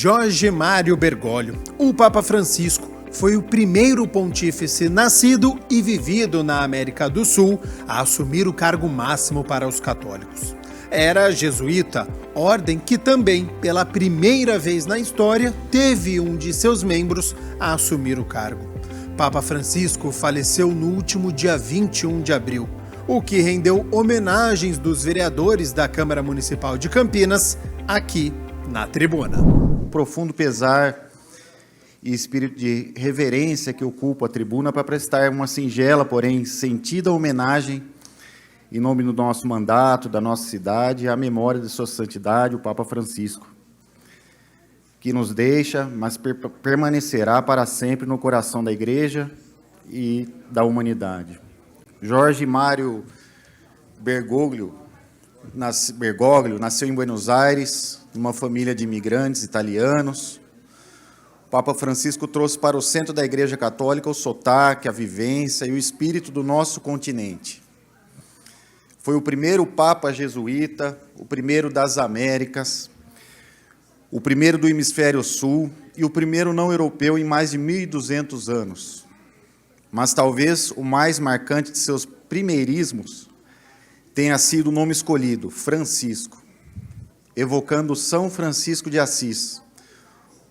Jorge Mário Bergoglio, o Papa Francisco, foi o primeiro pontífice nascido e vivido na América do Sul a assumir o cargo máximo para os católicos. Era jesuíta, ordem que também, pela primeira vez na história, teve um de seus membros a assumir o cargo. Papa Francisco faleceu no último dia 21 de abril, o que rendeu homenagens dos vereadores da Câmara Municipal de Campinas aqui na tribuna. Profundo pesar e espírito de reverência que ocupa a tribuna para prestar uma singela, porém sentida homenagem em nome do nosso mandato, da nossa cidade, à memória de sua santidade, o Papa Francisco, que nos deixa, mas permanecerá para sempre no coração da Igreja e da humanidade. Jorge Mário Bergoglio nasceu em Buenos Aires, numa família de imigrantes italianos. O Papa Francisco trouxe para o centro da Igreja Católica o sotaque, a vivência e o espírito do nosso continente. Foi o primeiro Papa jesuíta, o primeiro das Américas, o primeiro do Hemisfério Sul e o primeiro não europeu em mais de 1.200 anos. Mas talvez o mais marcante de seus primeirismos tenha sido o nome escolhido, Francisco, evocando São Francisco de Assis,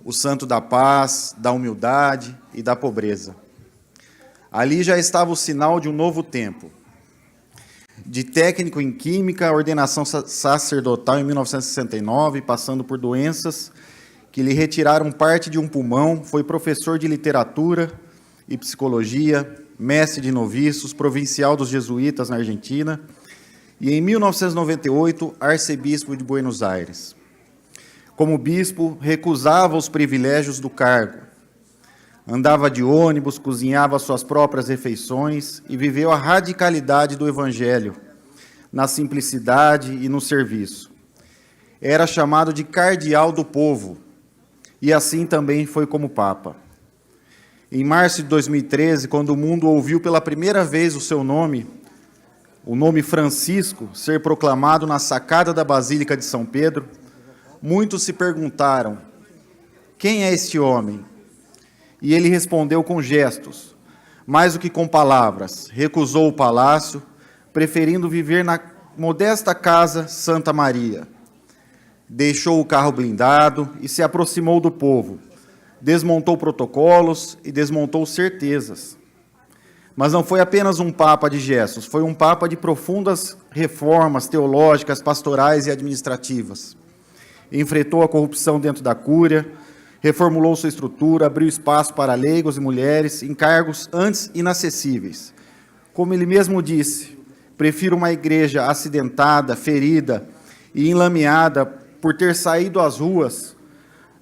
o santo da paz, da humildade e da pobreza. Ali já estava o sinal de um novo tempo. De técnico em química, ordenação sacerdotal em 1969, passando por doenças que lhe retiraram parte de um pulmão, foi professor de literatura e psicologia, mestre de noviços, provincial dos jesuítas na Argentina, e em 1998, arcebispo de Buenos Aires. Como bispo, recusava os privilégios do cargo. Andava de ônibus, cozinhava suas próprias refeições e viveu a radicalidade do Evangelho, na simplicidade e no serviço. Era chamado de cardeal do povo, e assim também foi como Papa. Em março de 2013, quando o mundo ouviu pela primeira vez o nome Francisco, ser proclamado na sacada da Basílica de São Pedro, muitos se perguntaram: quem é este homem? E ele respondeu com gestos, mais do que com palavras. Recusou o palácio, preferindo viver na modesta casa Santa Maria. Deixou o carro blindado e se aproximou do povo. Desmontou protocolos e desmontou certezas. Mas não foi apenas um papa de gestos, foi um papa de profundas reformas teológicas, pastorais e administrativas. Enfrentou a corrupção dentro da cúria, reformulou sua estrutura, abriu espaço para leigos e mulheres em cargos antes inacessíveis. Como ele mesmo disse, prefiro uma igreja acidentada, ferida e enlameada por ter saído às ruas,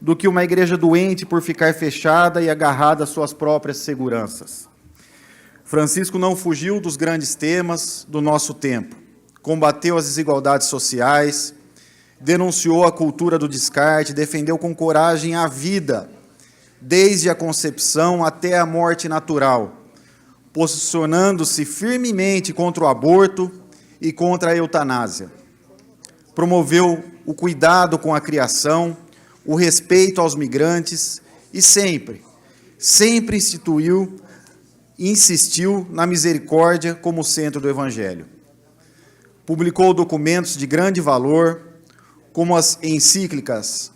do que uma igreja doente por ficar fechada e agarrada às suas próprias seguranças. Francisco não fugiu dos grandes temas do nosso tempo, combateu as desigualdades sociais, denunciou a cultura do descarte, defendeu com coragem a vida, desde a concepção até a morte natural, posicionando-se firmemente contra o aborto e contra a eutanásia. Promoveu o cuidado com a criação, o respeito aos migrantes e sempre insistiu na misericórdia como centro do Evangelho. Publicou documentos de grande valor, como as encíclicas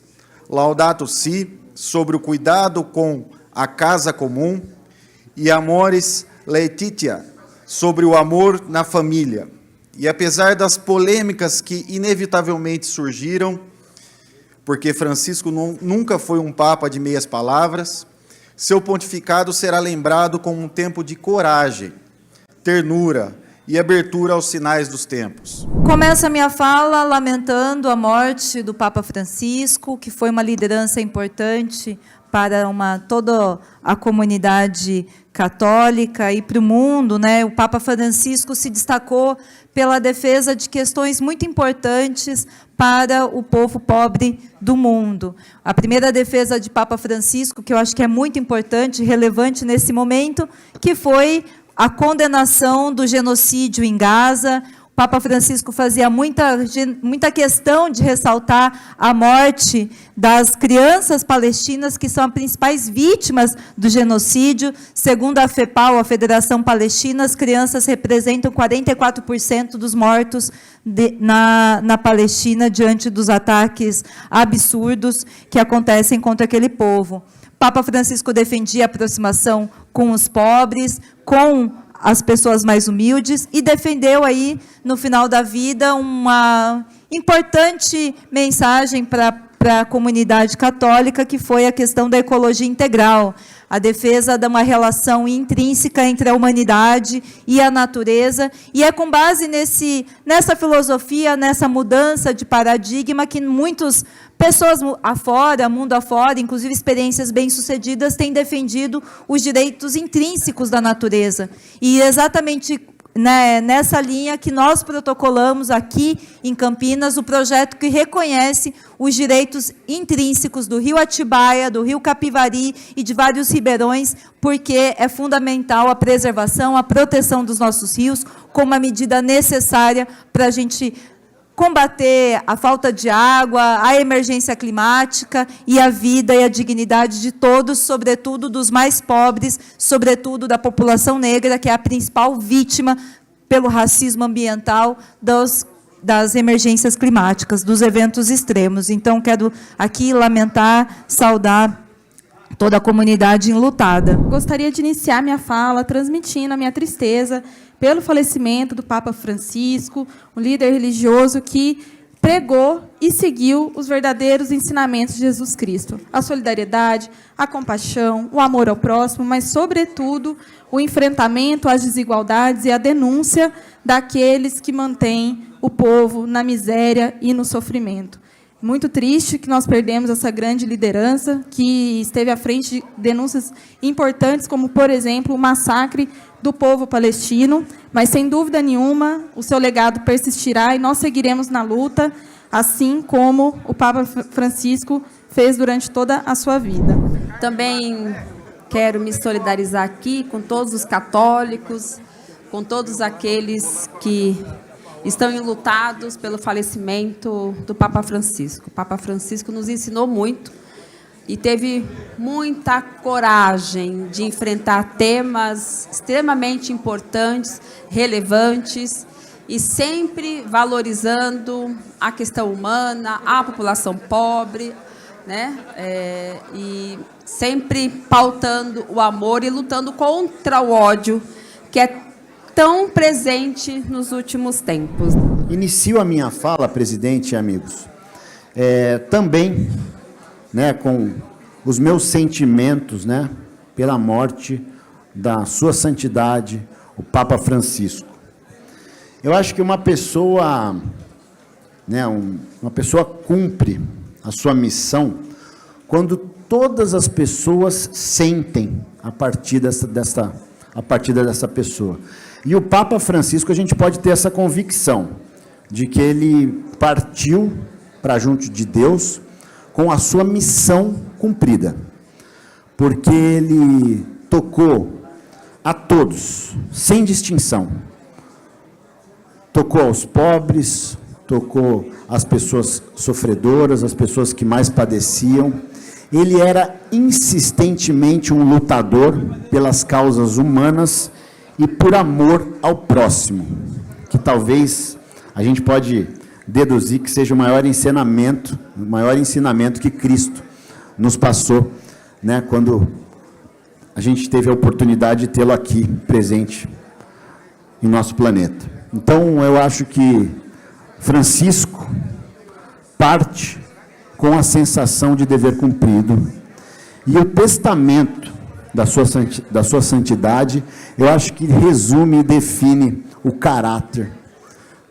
Laudato Si, sobre o cuidado com a casa comum, e Amoris Laetitia, sobre o amor na família. E apesar das polêmicas que inevitavelmente surgiram, porque Francisco nunca foi um papa de meias palavras, seu pontificado será lembrado como um tempo de coragem, ternura e abertura aos sinais dos tempos. Começo a minha fala lamentando a morte do Papa Francisco, que foi uma liderança importante para toda a comunidade católica e para o mundo, né? O Papa Francisco se destacou pela defesa de questões muito importantes para o povo pobre do mundo. A primeira defesa de Papa Francisco, que eu acho que é muito importante, relevante nesse momento, que foi a condenação do genocídio em Gaza. O Papa Francisco fazia muita questão de ressaltar a morte das crianças palestinas, que são as principais vítimas do genocídio. Segundo a FEPAL, a Federação Palestina, as crianças representam 44% dos mortos na Palestina diante dos ataques absurdos que acontecem contra aquele povo. Papa Francisco defendia a aproximação com os pobres, com as pessoas mais humildes, e defendeu aí, no final da vida, uma importante mensagem para a comunidade católica, que foi a questão da ecologia integral, a defesa de uma relação intrínseca entre a humanidade e a natureza, e é com base nessa filosofia, nessa mudança de paradigma, que muitas pessoas afora, mundo afora, inclusive experiências bem-sucedidas, têm defendido os direitos intrínsecos da natureza. E exatamente nessa linha que nós protocolamos aqui em Campinas o projeto que reconhece os direitos intrínsecos do rio Atibaia, do rio Capivari e de vários ribeirões, porque é fundamental a preservação, a proteção dos nossos rios, como uma medida necessária para a gente combater a falta de água, a emergência climática e a vida e a dignidade de todos, sobretudo dos mais pobres, sobretudo da população negra, que é a principal vítima pelo racismo ambiental das emergências climáticas, dos eventos extremos. Então, quero aqui lamentar, saudar toda a comunidade enlutada. Gostaria de iniciar minha fala transmitindo a minha tristeza pelo falecimento do Papa Francisco, um líder religioso que pregou e seguiu os verdadeiros ensinamentos de Jesus Cristo. A solidariedade, a compaixão, o amor ao próximo, mas, sobretudo, o enfrentamento às desigualdades e a denúncia daqueles que mantêm o povo na miséria e no sofrimento. Muito triste que nós perdemos essa grande liderança, que esteve à frente de denúncias importantes, como, por exemplo, o massacre do povo palestino, mas, sem dúvida nenhuma, o seu legado persistirá e nós seguiremos na luta, assim como o Papa Francisco fez durante toda a sua vida. Também quero me solidarizar aqui com todos os católicos, com todos aqueles que estão enlutados pelo falecimento do Papa Francisco. O Papa Francisco nos ensinou muito e teve muita coragem de enfrentar temas extremamente importantes, relevantes, e sempre valorizando a questão humana, a população pobre, né? E sempre pautando o amor e lutando contra o ódio, que é tão presente nos últimos tempos. Inicio a minha fala, presidente e amigos, também, com os meus sentimentos, pela morte da sua santidade, o Papa Francisco. Eu acho que uma pessoa cumpre a sua missão quando todas as pessoas sentem a partir dessa pessoa. E o Papa Francisco, a gente pode ter essa convicção de que ele partiu para junto de Deus com a sua missão cumprida, porque ele tocou a todos, sem distinção. Tocou aos pobres, tocou as pessoas sofredoras, as pessoas que mais padeciam. Ele era insistentemente um lutador pelas causas humanas e por amor ao próximo, que talvez a gente pode deduzir que seja o maior ensinamento que Cristo nos passou, quando a gente teve a oportunidade de tê-lo aqui presente em nosso planeta. Então, eu acho que Francisco parte com a sensação de dever cumprido, e o testamento da sua santidade, eu acho que resume e define o caráter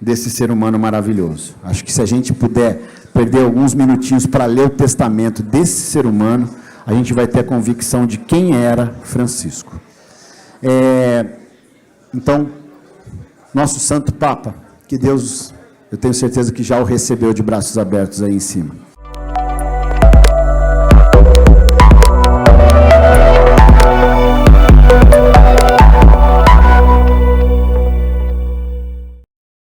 desse ser humano maravilhoso. Acho que se a gente puder perder alguns minutinhos para ler o testamento desse ser humano, a gente vai ter a convicção de quem era Francisco. Então, nosso Santo Papa, que Deus, eu tenho certeza que já o recebeu de braços abertos aí em cima.